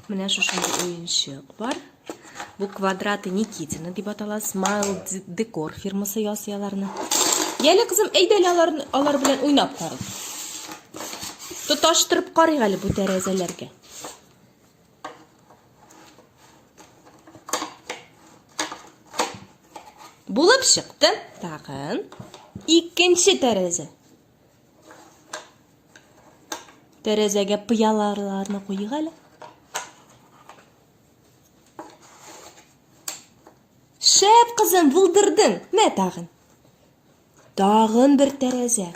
Менә шушындай ойынчык бар. Бу квадраты Никитина дип атала. Smile Decor фирмасы ясый аларны. Яле кызым, әйдә алар белән уйнап карыйк. Тоташтырып карыйк әле бу тәрәзәләргә. Булып чыкты. Тагын икенче тәрәзә. Тәрәзәгә пыяларларны куйык әле. Шәп кызым, булдырдың. Мә тагын. Тагын бер тәрәзә.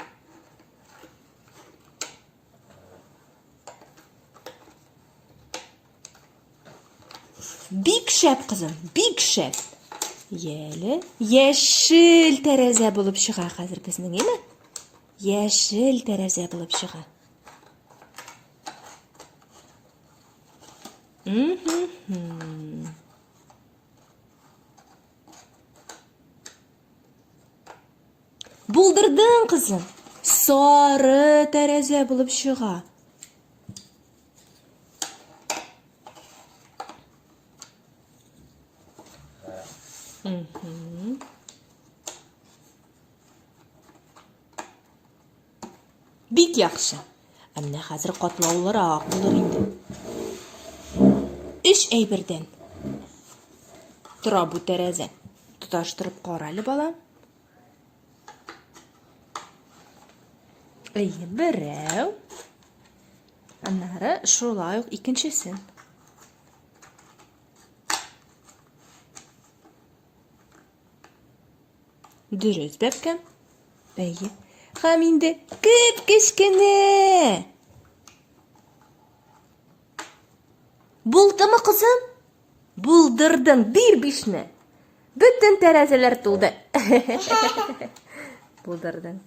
Бик шәп кызым, бик шәп. Яле, яшел тәрәзә булып чыга хәзер безнең, әйме? Яшел тәрәзә булып чыга. Булдырдың кызым. Сары тәрәзә булып чыга. Бик яхшы. Әмма хәзер катлаулырак булыр инде. 3 әйбердән тора бу тәрәзә. Тоташтырып кара әле, балам. Әйе, берәү. Аннары шулай ук икенчесен. Дөрес, бәбкәм. Әйе. Һәм инде кеп-кечкенә. Булдымы, кызым? Булдырдың, бир 5-не. Бөтен тәрәзәләр тулды. Булдырдың.